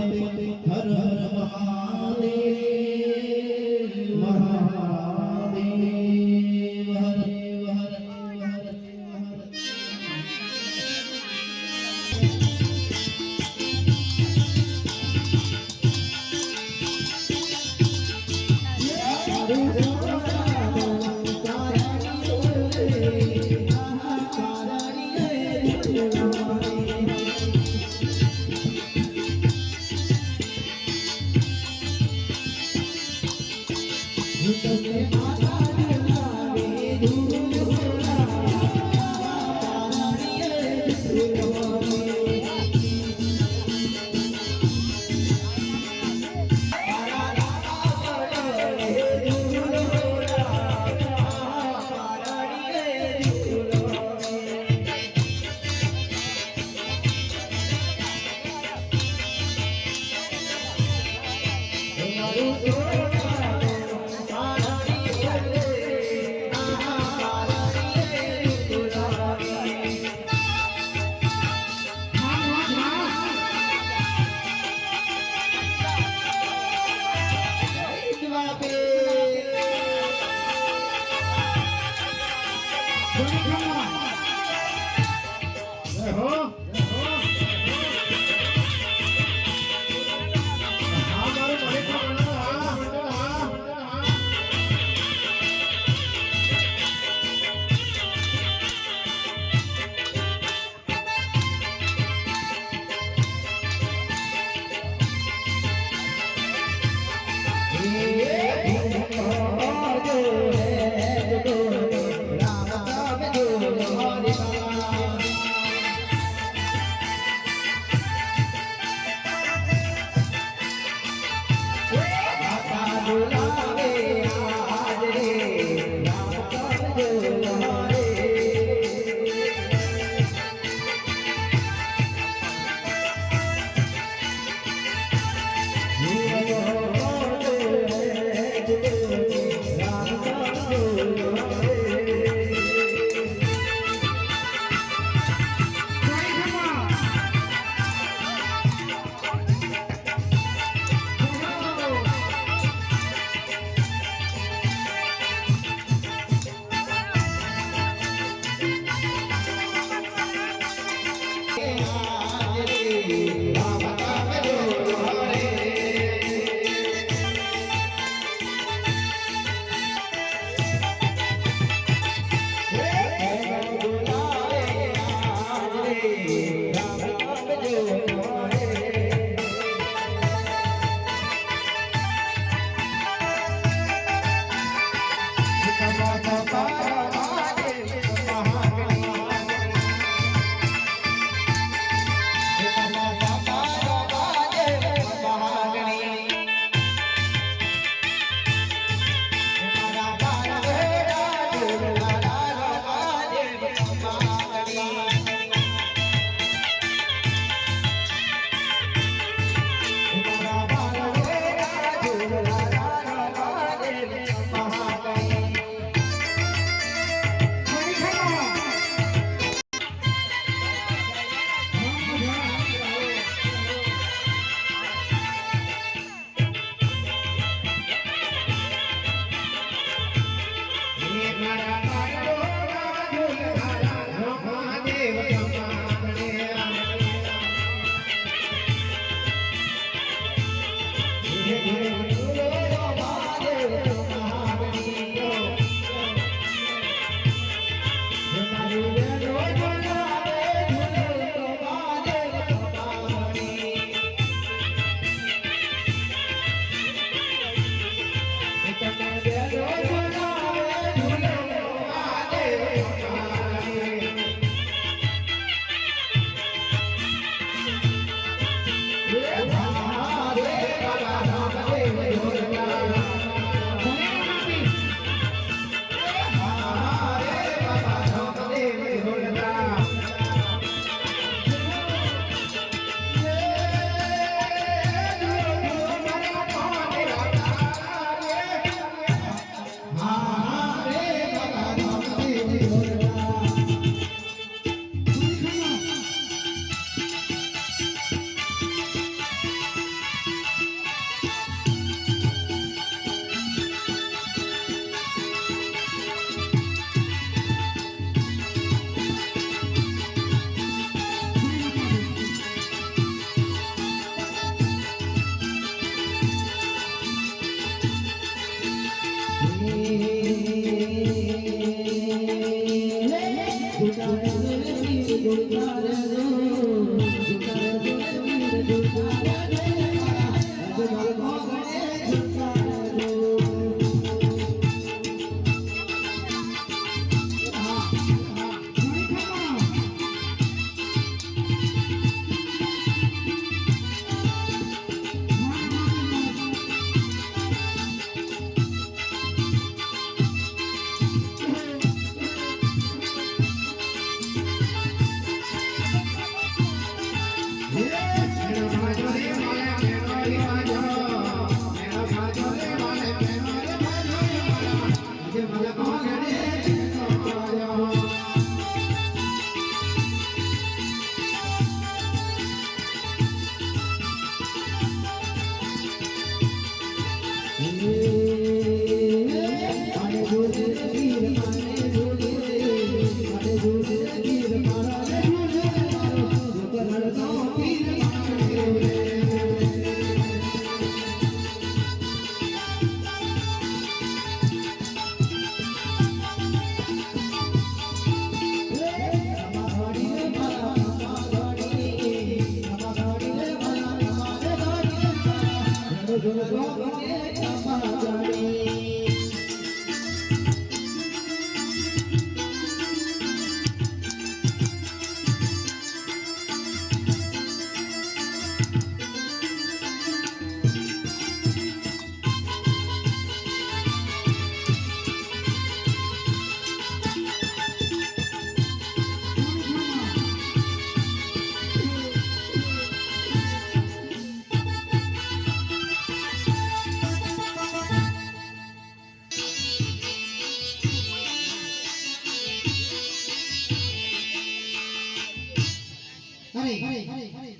હર હર મહાદેવ મહાદેવ હર હર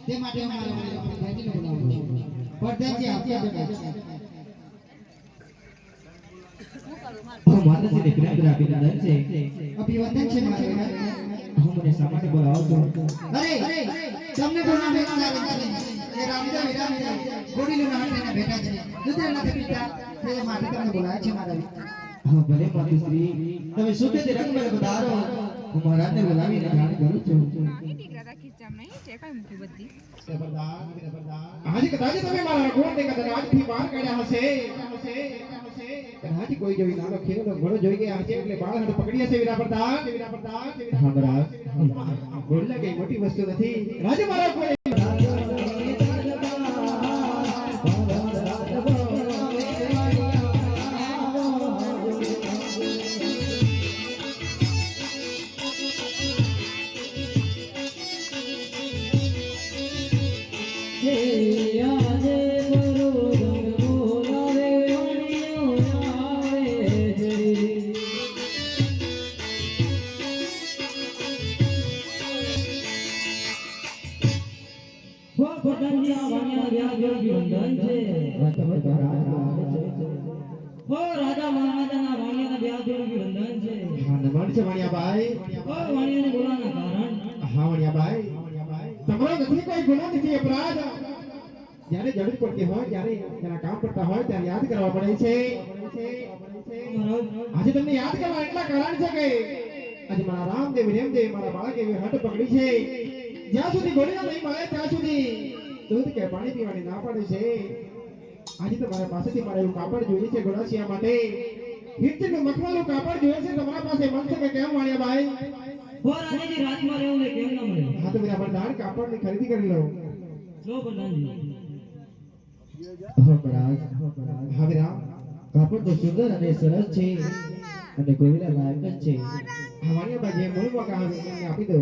તે માટે અમારે ભાઈજીને બોલાવવું છે. પ્રધાનજી આપ્યા છે. માતાજીને પ્રેમ અભિનંદન છે. અભિવંદન છે મારે. હું મને શા માટે બોલાવો છો? અરે તમને બોલાવે છે એ રામદેવ વિરામ ગોડીલોના હાથેના બેટા છે. દુધરેના પિતા તે માટે તમને બોલાવે છે મારા. હા ભલે માતુશ્રી, તમે સુખેથી રંગમાં પધારો. હું મહારાજને બોલાવીને જાણ કરું છું. હાજી કદાચ તમે મારા રઘુવંશને કદાચથી બહાર કાઢ્યા હશે. હાજી કોઈ જોઈ નાનો ખેડનો ઘોડો જોઈ ગયા હશે એટલે બાળ હાથ પકડી હશે વીરા પ્રધાન. હા મહારાજ, ઘોડલા કઈ મોટી વસ્તુ નથી. રાજા મારા કોઈ રાજા મહારાજાના વાણિયાના બ્યાહ જોડે વંદન છે. હા નમન છે વાણિયાભાઈ. વાણિયાને બોલાવવાના કારણ હા વાણિયાભાઈ, તમારો નથી કોઈ ગુનો નથી અપરાધ. જ્યારે જરૂર પડતી હોય ત્યારે તેના કામ કરતા હોય ત્યારે યાદ કરવા પડે છે. આજે તમને યાદ કરવા એટલા કારણ છે કે આજે મારા રામદેવ રેમદેવ મારા બાળક એવી હટ પકડી છે. જ્યાં સુધી ગોળીઓ નહીં મળે ત્યાં સુધી દૂધ કે પાણી પીવાની ના પડે છે. આજે તો મારા પાસેથી મારે એવું કાપડ જોઈએ છે ગોળાસિયા માટે. હિતનું મખમલનું કાપડ જોઈએ છે. તમારા પાસે મળશે કે કેમ વાણિયાભાઈ? રાજાજી રાતમાં રહેવું ને કેમ ના મળે? હા તો મેરા પ્રધાન કાપડની ખરીદી કરી લો. લો પ્રધાનજી. હા મહારાજ, હા વીરા, કાપડ તો સુંદર અને સરસ છે અને ગોવિંદા લાયક જ છે. હા વાણિયાભાઈ જે મૂળમાં કહા એમને આપી દો.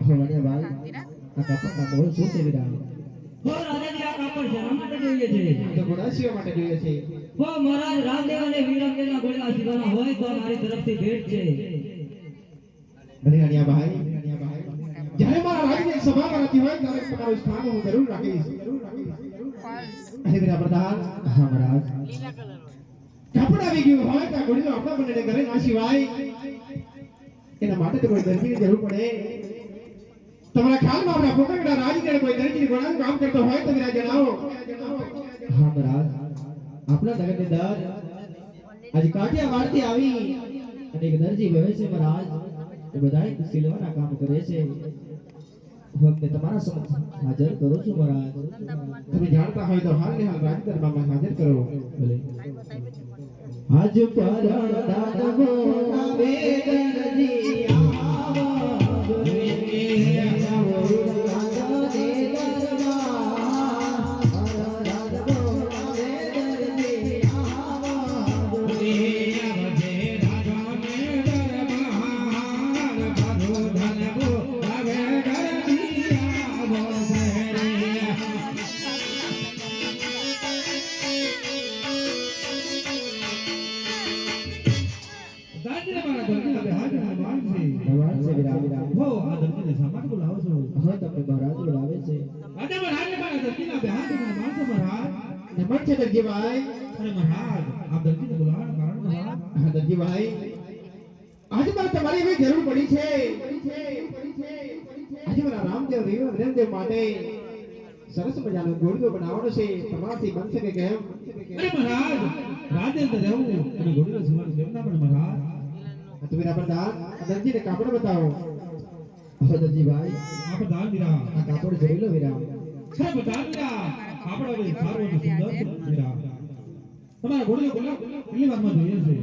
હા વાણિયાભાઈ, આ કાપડના મોલ શું છે વીરા? રાજાજી આ કાપડ શેના માટે જોઈએ છે? તો ગોળાસિયા માટે જોઈએ છે. મહારાજ રામદેવ અને વીરમદેવના ગોળા સીધાના હોય તો મારી તરફથી ભેટ છે. ભલે વાણિયાભાઈ, જ્યારે મારા રાજ્ય સભામાં નથી હોય ત્યારે તમારું સ્થાન હું જરૂર રાખીશ. અરે વીરા પ્રધાન, હા મહારાજ, કાપડ આવી ગયું હોય તો ગોળીનો આપણા બંનેને ઘરે ના સિવાય. એના માટે તો કોઈ દરજીની જરૂર પડે. તમારા ખ્યાલમાં આપણા પોકરડા રાજગીર કોઈ દરજીની ગોળાનું કામ કરતો હોય તો વીરા જણાવો. હા મહારાજ, આપણા નગરની દર આજ કાઠિયાવાડથી આવી અને એક દરજી વહે છે મહારાજ. એ બધા સિલવાના કામ કરે છે. હું અમને તમારા સમક્ષ હાજર કરું છું મહારાજ. તમે જાણતા હોય તો હાલ ને હાલ રાજદરબારમાં હાજર કરો. ભલે. આજ પર દાદવો આવે દરજી આવો છે વિરામ હો આ દર્દીને શા માટે બોલાવો છો હવે તમને મહારાજ બોલાવે છે રાજા મહારાજ મારા દર્દીના બેહાન તો મને માનશો મહારાજ નમન છે દરજીભાઈ. અરે મહારાજ આ દર્દીને બોલાવવાનું કારણ મહારાજ હા દરજીભાઈ, આજે મારે તમારી એવી જરૂર પડી છે. આજે મારા રામદેવ વિરમદેવ માટે સરસ મજાનો ઘોડીઓ બનાવવાનો છે. તમારાથી બનશે કે કેમ? અરે મહારાજ રાજેન્દ્ર રહેવું અને ઘોડીનો જીવન કેમ ના પણ મહારાજ તો વિરા પ્રધાન, આ દરજીને કાપડ બતાવો. હવે દરજીભાઈ આ પ્રધાન વીરા આ કાપડ જોઈ લો વિરામ અરે પ્રધાન વીરા આપણે હવે સારું અને સુંદર છે વીરા તમારા ઘોડીનો કલાક કેટલી વારમાં જોઈએ છે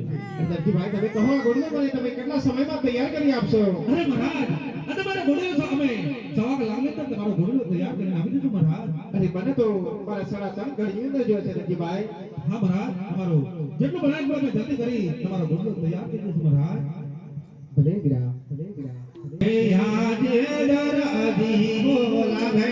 દરજીભાઈ, તમે કહો આ ઘોડીઓ મને તમે કેટલા સમયમાં તૈયાર કરી આપશો? અરે મહારાજ આ તમારા ઘોડીનો અમે સવા કલાક તો તમારો ઘોડીનો તૈયાર કરીને આપી દીધું મહારાજ અરે મને તો મારા સાડા 3 ઘડીની અંદર જોઈએ છે દરજીભાઈ. હા મહારાજ તમારો જેટલું બનાવ્યું અમે જલ્દી કરી તમારો ઘોડીનો તૈયાર કરી દીધું મહારાજ ભલે વિરામ આજે દરદી બોલાવે